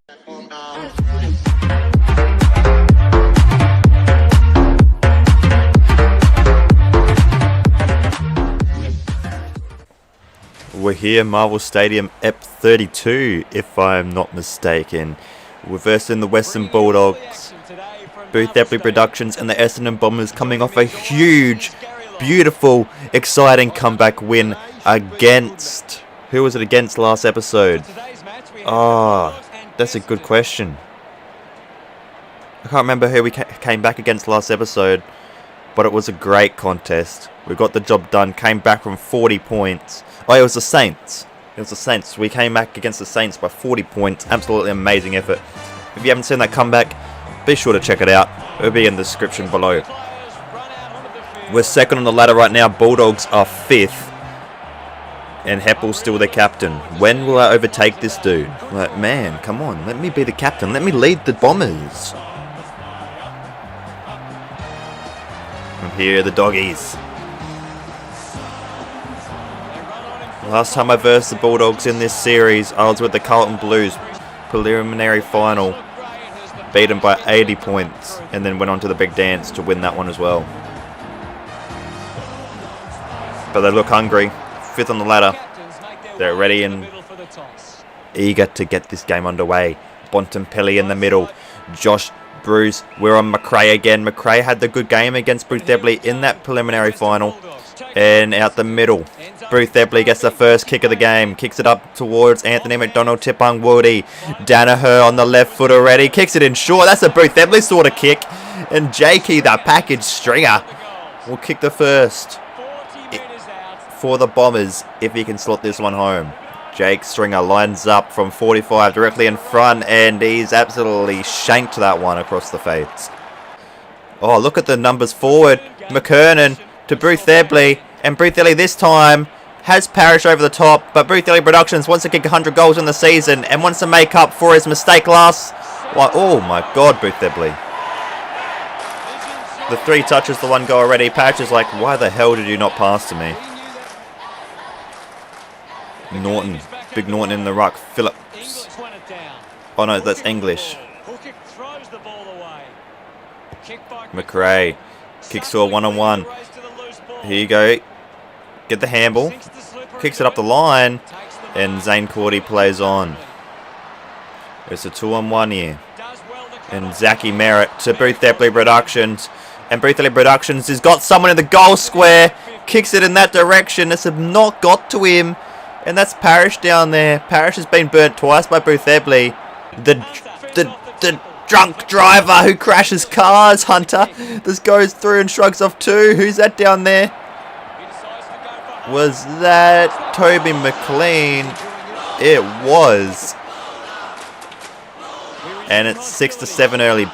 We're here, Marvel Stadium, EP 32, if I'm not mistaken. We're versing the Western Bulldogs, Boothebly Productions, and the Essendon Bombers, coming off a huge, beautiful, exciting comeback win against... Who was it against last episode? That's a good question. I can't remember who we came back against last episode, but it was a great contest. We got the job done, came back from 40 points. Oh, it was the Saints. It was the Saints. We came back against the Saints by 40 points. Absolutely amazing effort. If you haven't seen that comeback, be sure to check it out. It'll be in the description below. We're second on the ladder right now. Bulldogs are 5th. And Heppel's still the captain. When will I overtake this dude? Like, man, come on. Let me be the captain. Let me lead the Bombers. And here are the doggies. Last time I versed the Bulldogs in this series, I was with the Carlton Blues preliminary final. Beat them by 80 points. And then went on to the big dance to win that one as well. But they look hungry. 5th on the ladder. They're ready and eager to get this game underway. Bontempelli in the middle. Josh, Bruce. We're on McRae again. McRae had the good game against Boothebly in that preliminary final. And out the middle. Boothebly gets the first kick of the game. Kicks it up towards Anthony McDonald, Tipung Woody. Danaher on the left foot already. Kicks it in short. That's a Boothebly sort of kick. And Jakey, the package stringer, will kick the first for the Bombers if he can slot this one home. Jake Stringer lines up from 45 directly in front, and he's absolutely shanked that one across the face. Oh, look at the numbers forward. McKernan to Boothebly, and Boothebly this time has Parrish over the top, but Boothebly Productions wants to kick 100 goals in the season and wants to make up for his mistake last... Oh my god, Boothebly. The 3 touches, the 1 goal already. Parrish is like, why the hell did you not pass to me? Norton. Big Norton in the ruck. Phillips. Oh no, that's English. McRae. Kicks to a 1-on-1. Here you go. Get the handball. Kicks it up the line. And Zane Cordy plays on. It's a 2-on-1 here. And Zachy Merritt to Boothebly Productions. And Boothebly Productions has got someone in the goal square. Kicks it in that direction. It's not got to him. And that's Parrish down there. Parrish has been burnt twice by Boothebly. The drunk driver who crashes cars, Hunter. This goes through and shrugs off 2. Who's that down there? Was that Toby McLean? It was. And it's 6-7 early.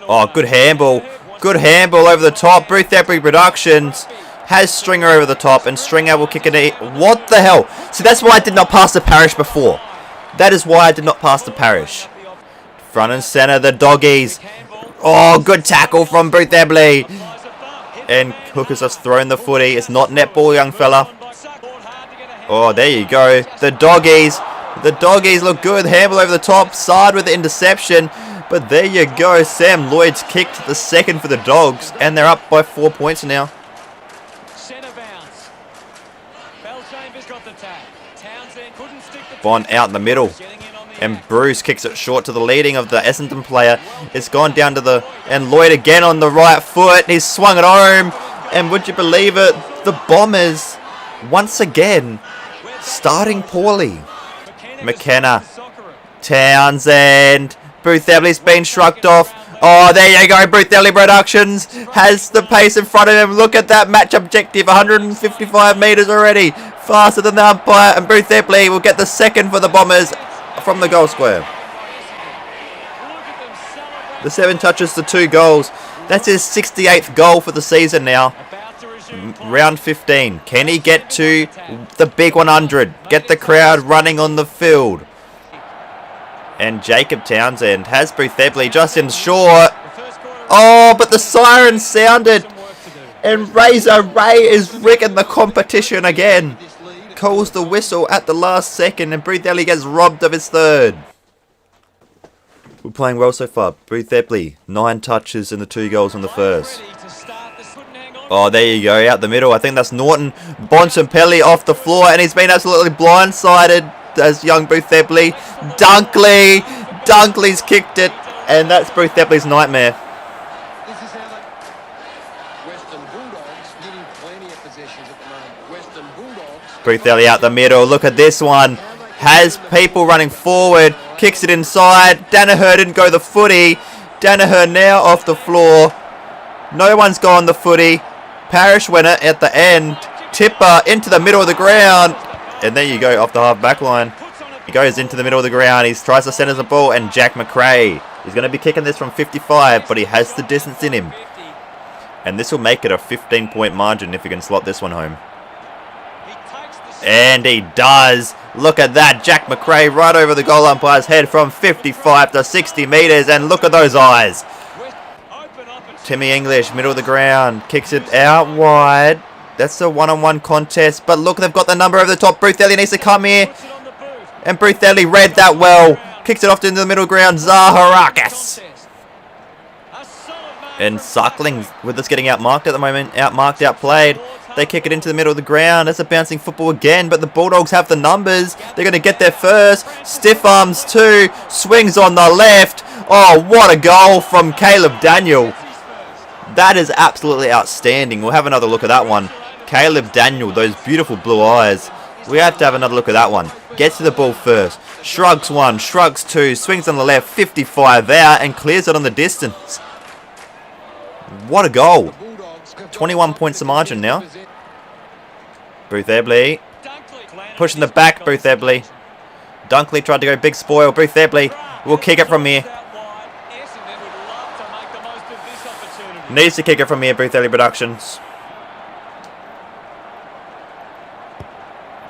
Oh, good handball. Good handball over the top. Boothebly Productions has Stringer over the top, and Stringer will kick it. What the hell? See, that's why I did not pass the Parrish before. That is why I did not pass the Parrish. Front and center, the doggies. Oh, good tackle from Boothebly. And Hooker's just thrown the footy. It's not netball, young fella. Oh, there you go. The doggies. The doggies look good. Handball over the top. Side with the interception. But there you go. Sam Lloyd's kicked the second for the Dogs, and they're up by 4 points now. Bond out in the middle, and Bruce kicks it short to the leading of the Essendon player. It's gone down to the... And Lloyd again on the right foot. He's swung it home, and would you believe it? The Bombers, once again, starting poorly. McKenna, Townsend, Boothebly's been shrugged off. Oh, there you go. Boothebly Productions has the pace in front of him. Look at that match objective. 155 metres already. Faster than the umpire. And Boothebly will get the second for the Bombers from the goal square. The 7 touches to 2 goals. That's his 68th goal for the season now. Round 15. Can he get to the big 100? Get the crowd running on the field. And Jacob Townsend has Boothebly just in short. Oh, but the siren sounded. And Razor Ray is rigging the competition again. Calls the whistle at the last second, and Boothebly gets robbed of his third. We're playing well so far. Boothebly, 9 touches and the 2 goals on the first. Oh, there you go, out the middle. I think that's Norton. Bontempelli off the floor, and he's been absolutely blindsided as young Boothebly. Dunkley's kicked it, and that's Boothebly's nightmare. This is how the Western Bulldogs getting plenty of possessions at the moment. Western Bulldogs. Boothebly out the middle. Look at this one. Has people running forward. Kicks it inside. Danaher didn't go the footy. Danaher now off the floor. No one's gone the footy. Parrish went it at the end. Tipper into the middle of the ground. And there you go, off the half back line. He goes into the middle of the ground. He tries to centre the ball, and Jack McRae is going to be kicking this from 55, but he has the distance in him. And this will make it a 15-point margin if he can slot this one home. And he does. Look at that. Jack McRae right over the goal umpire's head from 55 to 60 metres. And look at those eyes. Timmy English, middle of the ground. Kicks it out wide. That's a one-on-one contest. But look, they've got the number over the top. Boothebly needs to come here. And Boothebly read that well. Kicks it off into the middle ground. Zaharakis. And Suckling with us getting outmarked at the moment. Outplayed. They kick it into the middle of the ground. That's a bouncing football again. But the Bulldogs have the numbers. They're going to get there first. Stiff arms too. Swings on the left. Oh, what a goal from Caleb Daniel. That is absolutely outstanding. We'll have another look at that one. Caleb Daniel, those beautiful blue eyes. We have to have another look at that one. Gets to the ball first. Shrugs one, shrugs two, swings on the left, 55 out, and clears it on the distance. What a goal. 21 points the margin now. Boothebly. Pushing the back, Boothebly. Dunkley tried to go big spoil. Boothebly will kick it from here. Needs to kick it from here, Boothebly Productions.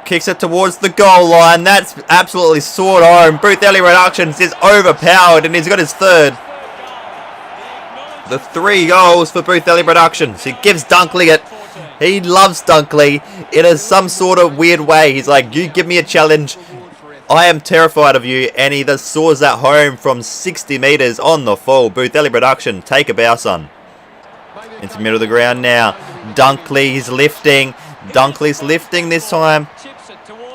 Kicks it towards the goal line. That's absolutely soared home. Boothebly Productions is overpowered, and he's got his third. The 3 goals for Boothebly Productions. He gives Dunkley it. He loves Dunkley in some sort of weird way. He's like, you give me a challenge. I am terrified of you. And he just soars that home from 60 metres on the full. Boothebly Production, take a bow, son. Into the middle of the ground now. Dunkley's lifting. Dunkley's lifting this time.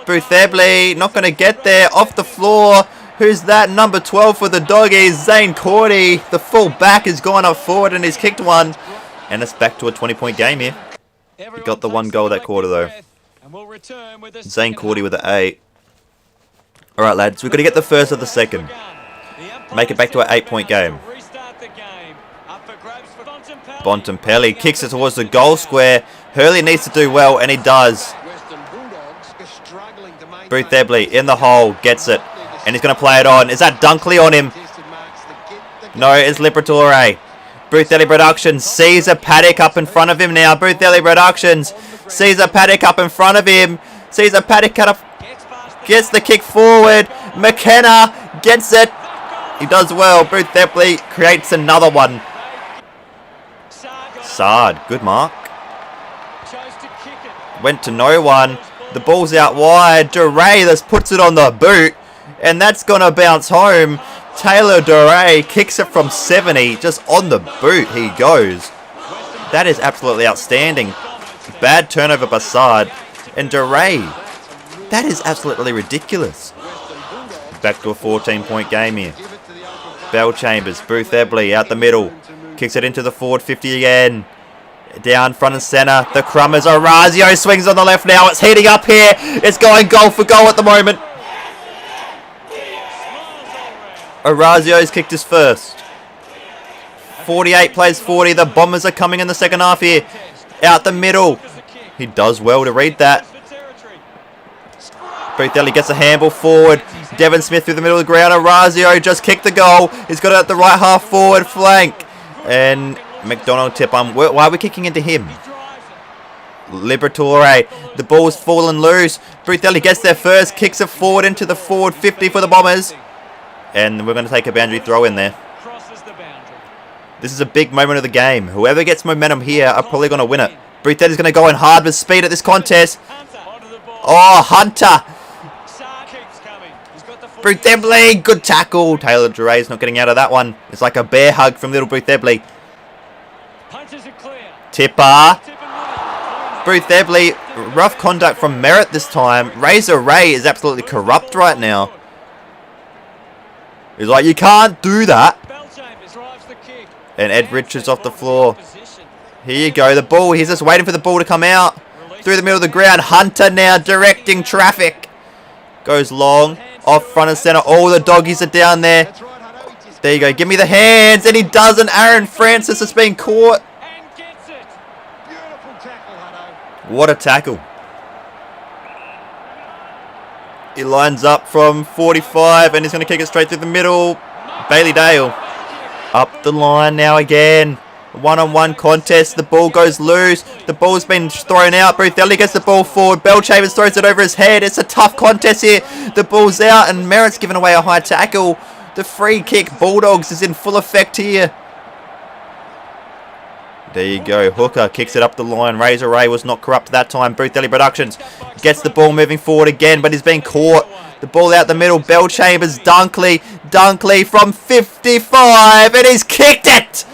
Boothebly not going to get there. Off the floor. Who's that? Number 12 for the Doggies. Zane Cordy. The full back has gone up forward and he's kicked one. And it's back to a 20-point game here. He got the 1 goal that quarter though. Zane Cordy with the 8. Alright lads, we've got to get the first of the second. Make it back to an 8-point game. Bontempelli kicks it towards the goal square. Hurley needs to do well, and he does. Boothebly in the hole, gets it. And he's going to play it on. Is that Dunkley on him? No, it's Liberatore. Boothebly Productions sees a paddock up in front of him now. Boothebly Productions sees a paddock up in front of him. Sees a paddock cut up. Gets the kick forward. McKenna gets it. He does well. Boothebly creates another one. Sard, good mark. Went to no one. The ball's out wide. Duray just puts it on the boot. And that's going to bounce home. Taylor Duray kicks it from 70. Just on the boot he goes. That is absolutely outstanding. Bad turnover by Sard. And Duray. That is absolutely ridiculous. Back to a 14-point game here. Bell Chambers, Boothebly out the middle. Kicks it into the forward 50 again. Down front and centre. The Crummers. Orazio swings on the left now. It's heating up here. It's going goal for goal at the moment. Orazio's kicked his first. 48 plays 40. The Bombers are coming in the second half here. Out the middle. He does well to read that. Boothebly gets a handball forward. Devon Smith through the middle of the ground. Orazio just kicked the goal. He's got it at the right half forward flank. And McDonald tip on. Why are we kicking into him? Liberatore. The ball's fallen loose. Boothebly gets there first. Kicks it forward into the forward 50 for the Bombers. And we're going to take a boundary throw in there. This is a big moment of the game. Whoever gets momentum here are probably going to win it. Boothebly's going to go in hard with speed at this contest. Oh, Hunter. Boothebly, good tackle. Taylor Dury's not getting out of that one. It's like a bear hug from little Boothebly. Tipper. Boothebly, rough conduct from Merritt this time. Razor Ray is absolutely corrupt right now. He's like, you can't do that. And Ed Richards off the floor. Here you go, the ball. He's just waiting for the ball to come out. Through the middle of the ground. Hunter now directing traffic. Goes long. Off front and center. All the doggies are down there. There you go. Give me the hands. And he doesn't. Aaron Francis has been caught. What a tackle. He lines up from 45 and he's going to kick it straight through the middle. Bailey Dale. Up the line now again. One-on-one contest. The ball goes loose. The ball's been thrown out. Boothebly gets the ball forward. Bellchambers throws it over his head. It's a tough contest here. The ball's out and Merritt's given away a high tackle. The free kick Bulldogs is in full effect here. There you go. Hooker kicks it up the line. Razor Ray was not corrupt that time. Boothebly Productions gets the ball moving forward again, but he's been caught. The ball out the middle. Bellchambers, Dunkley from 55, and he's kicked it!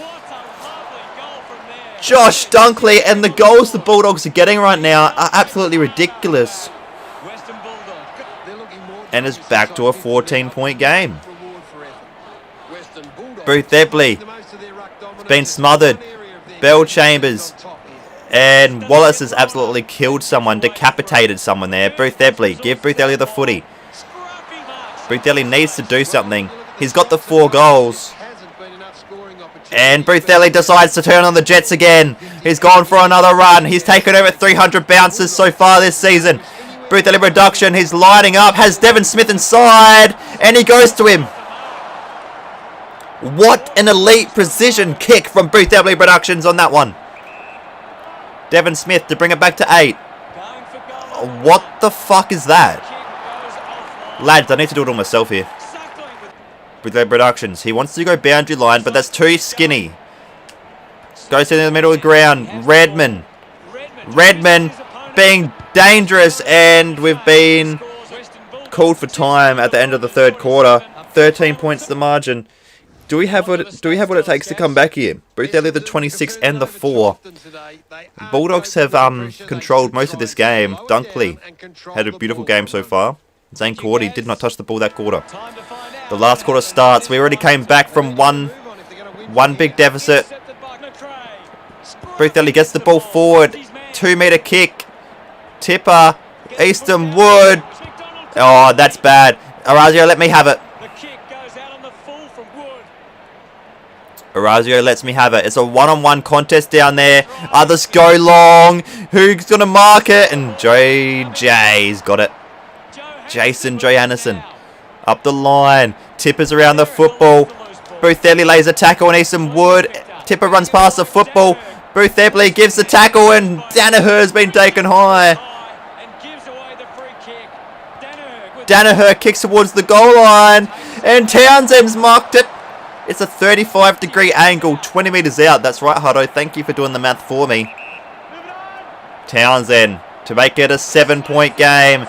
Josh Dunkley, and the goals the Bulldogs are getting right now are absolutely ridiculous. And it's back to a 14-point game. Boothebly has been smothered. Bellchambers and Wallace has absolutely killed someone, decapitated someone there. Boothebly, give Boothebly the footy. Boothebly needs to do something. He's got the 4 goals. And Boothebly decides to turn on the Jets again. He's gone for another run. He's taken over 300 bounces so far this season. Boothebly Production, he's lining up, has Devon Smith inside, and he goes to him. What an elite precision kick from Boothebly Productions on that one. Devon Smith to bring it back to 8. What the fuck is that? Lads, I need to do it all myself here. Boothebly Productions. He wants to go boundary line, but that's too skinny. Goes in the middle of the ground. Redman being dangerous, and we've been called for time at the end of the third quarter. 13 points the margin. Do we have what it takes to come back here? Boothebly the 26 and the 4. Bulldogs have controlled most of this game. Dunkley had a beautiful game so far. Zane Cordy did not touch the ball that quarter. The last quarter starts. We already came back from one big deficit. Boothebly gets the ball forward. 2-meter kick. Tipper. Easton Wood. Oh, that's bad. Orazio, let me have it. Orazio lets me have it. It's a one-on-one contest down there. Others go long. Who's going to mark it? And Jay's got it. Jason Johannesson. Up the line. Tipper's around the football. Boothebly lays a tackle on Easton Wood. Tipper runs past the football. Boothebly gives the tackle and Danaher's been taken high. Danaher kicks towards the goal line. And Townsend's marked it. It's a 35-degree angle, 20 metres out. That's right, Hutto. Thank you for doing the math for me. Townsend to make it a 7-point game.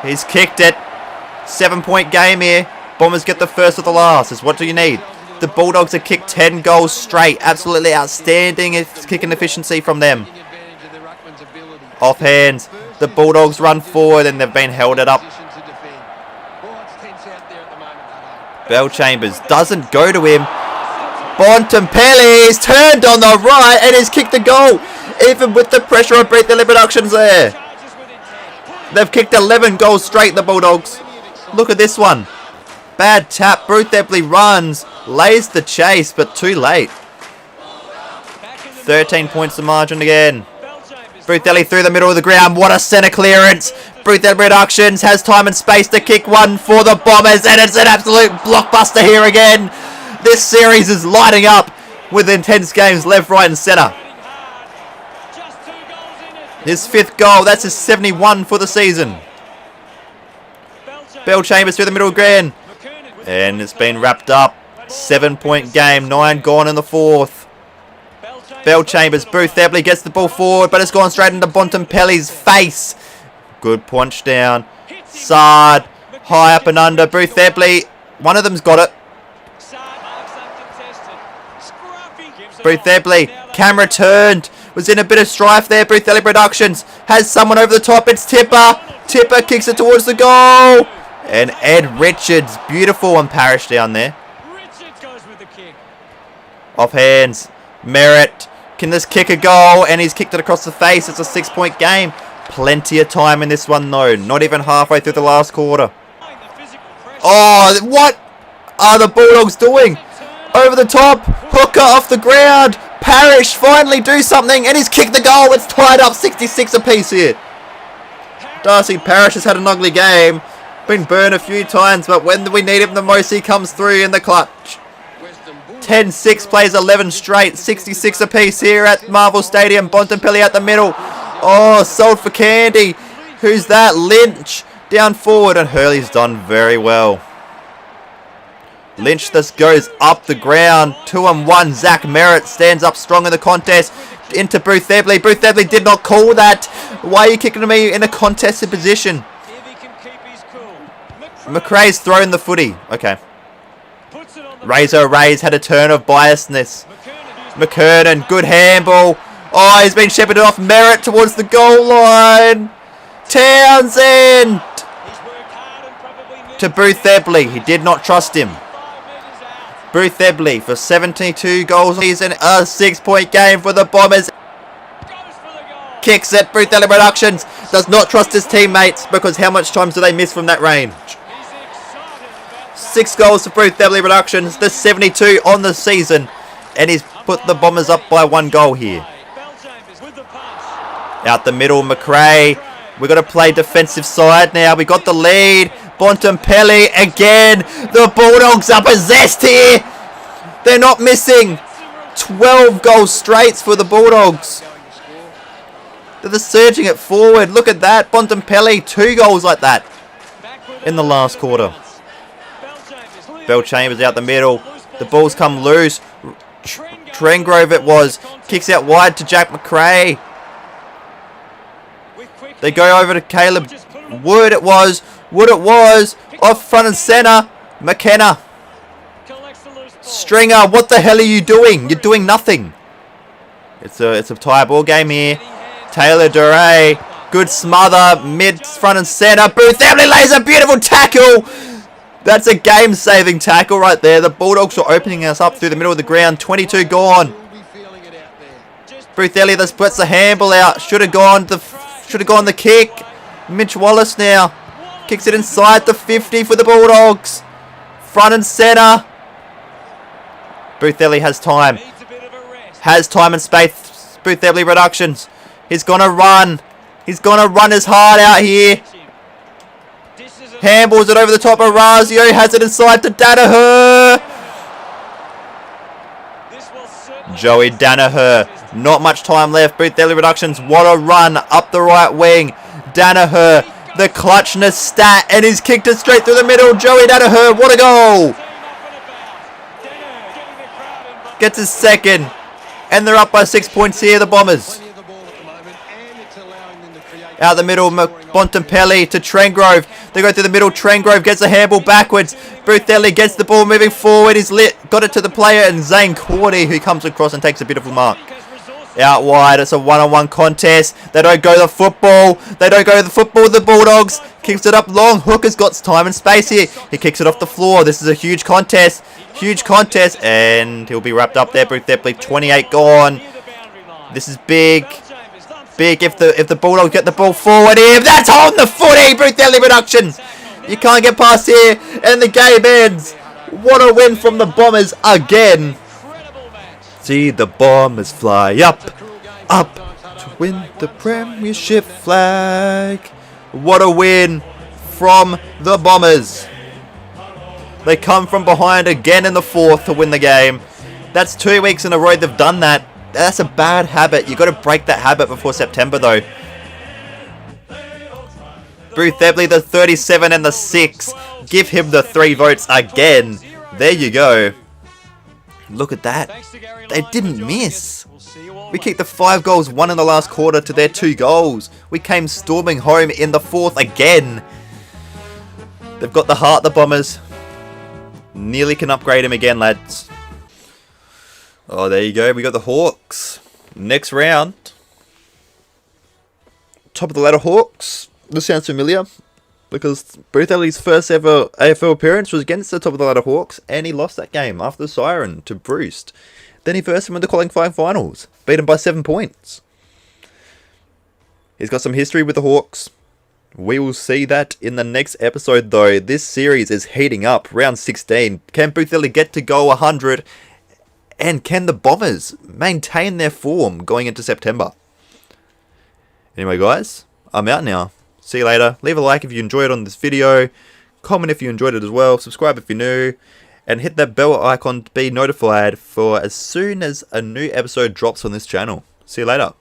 He's kicked it. 7-point game here. Bombers get the first of the last. Is what do you need? The Bulldogs have kicked 10 goals straight. Absolutely outstanding kicking efficiency from them. Off hands. The Bulldogs run forward and they've been held it up. Bellchambers doesn't go to him. Bontempelli's turned on the right and he's kicked the goal. Even with the pressure on Boothebly Productions there. They've kicked 11 goals straight, the Bulldogs. Look at this one. Bad tap. Boothebly runs. Lays the chase, but too late. 13 points to margin again. Boothebly through the middle of the ground. What a centre clearance. Boothebly Productions has time and space to kick one for the Bombers, and it's an absolute blockbuster here again. This series is lighting up with intense games left, right and centre. His 5th goal, that's his 71 for the season. Bellchambers through the middle of the ground. And it's been wrapped up. 7-point game, 9 gone in the 4th. Bellchambers, Boothebly gets the ball forward, but it's gone straight into Bontempelli's face. Good punch down. Sard High up and under. Boothebly. One of them's got it. Boothebly. Camera turned. Was in a bit of strife there. Boothebly Productions has someone over the top. It's Tipper. Tipper kicks it towards the goal. And Ed Richards. Beautiful on Parrish down there. Off hands. Merritt. Can this kick a goal? And he's kicked it across the face. It's a 6-point game. Plenty of time in this one though. Not even halfway through the last quarter. Oh, what are the Bulldogs doing? Over the top. Hooker off the ground. Parrish finally do something. And he's kicked the goal. It's tied up 66 apiece here. Darcy Parrish has had an ugly game. Been burned a few times. But when we need him the most, he comes through in the clutch. 10-6 plays 11 straight. 66 apiece here at Marvel Stadium. Bontempelli at the middle. Oh, sold for candy. Who's that? Lynch down forward. And Hurley's done very well. Lynch this goes up the ground. 2-1. Zach Merritt stands up strong in the contest. Into Boothebly. Boothebly did not call that. Why are you kicking to me in a contested position? McRae's thrown the footy. Okay. Razor Rays had a turn of biasness. McKernan, good handball. Oh, he's been shepherded off. Merritt towards the goal line. Townsend to Boothebly. He did not trust him. Boothebly for 72 goals. He's in a 6-point game for the Bombers. Kicks it. Boothebly Productions does not trust his teammates because how much times do they miss from that range? 6 goals for Boothebly Productions. The 72 on the season. And he's put the Bombers up by 1 goal here. Out the middle, McRae. We've got to play defensive side now. We got the lead. Bontempelli again. The Bulldogs are possessed here. They're not missing. 12 goals straight for the Bulldogs. They're surging it forward. Look at that. Bontempelli, 2 goals like that in the last quarter. Bell Chambers out the middle. The ball's come loose. Trengrove it was. Kicks out wide to Jack McRae. They go over to Caleb Wood it was. Wood it was. Off front and centre. McKenna. Stringer, what the hell are you doing? You're doing nothing. It's a tie ball game here. Taylor Duray. Good smother. Mid, front and centre. Boothebly lays a beautiful tackle. That's a game-saving tackle right there. The Bulldogs are opening us up through the middle of the ground. 22 gone. Boothebly this puts the handball out. Should have gone the kick. Mitch Wallace now kicks it inside the 50 for the Bulldogs. Front and centre. Boothebly has time. Has time and space. Boothebly Productions. He's gonna run. He's gonna run his heart out here. Handballs it over the top of Razio. Has it inside to Danaher. Joey Danaher. Not much time left. Boothebly Productions. What a run up the right wing. Danaher. The clutchness stat. And he's kicked it straight through the middle. Joey Danaher. What a goal. Gets his second. And they're up by 6 points here, the Bombers. Out the middle, Bontempelli to Trengrove. They go through the middle. Trengrove gets the handball backwards. Boothebly gets the ball moving forward. He's got it to the player. And Zane Cordy, who comes across and takes a beautiful mark. Out wide, it's a one-on-one contest. They don't go the football. The Bulldogs. Kicks it up long. Hooker's got time and space here. He kicks it off the floor. This is a huge contest. And he'll be wrapped up there. Boothebly, 28 gone. This is big. Big if the Bulldogs get the ball forward here. That's on the footy, Boothebly Productions. You can't get past here. And the game ends. What a win from the Bombers again. See the Bombers fly up to win the premiership flag. What a win from the Bombers. They come from behind again in the 4th to win the game. That's 2 weeks in a row they've done that. That's a bad habit. You've got to break that habit before September, though. Boothebly, the 37 and the 6. Give him the 3 votes again. There you go. Look at that. They didn't miss. We kicked the 5 goals, 1 in the last quarter to their 2 goals. We came storming home in the 4th again. They've got the heart, the Bombers. Nearly can upgrade him again, lads. Oh, there you go. We got the Hawks. Next round. Top of the ladder Hawks. This sounds familiar, because Boothebly's first ever AFL appearance was against the top of the ladder Hawks, and he lost that game after the siren to Bruce. Then he versed him in the qualifying finals, beat him by 7 points. He's got some history with the Hawks. We will see that in the next episode though. This series is heating up. Round 16. Can Boothebly get to go 100? And can the Bombers maintain their form going into September? Anyway guys, I'm out now. See you later. Leave a like if you enjoyed on this video. Comment if you enjoyed it as well. Subscribe if you're new. And hit that bell icon to be notified for as soon as a new episode drops on this channel. See you later.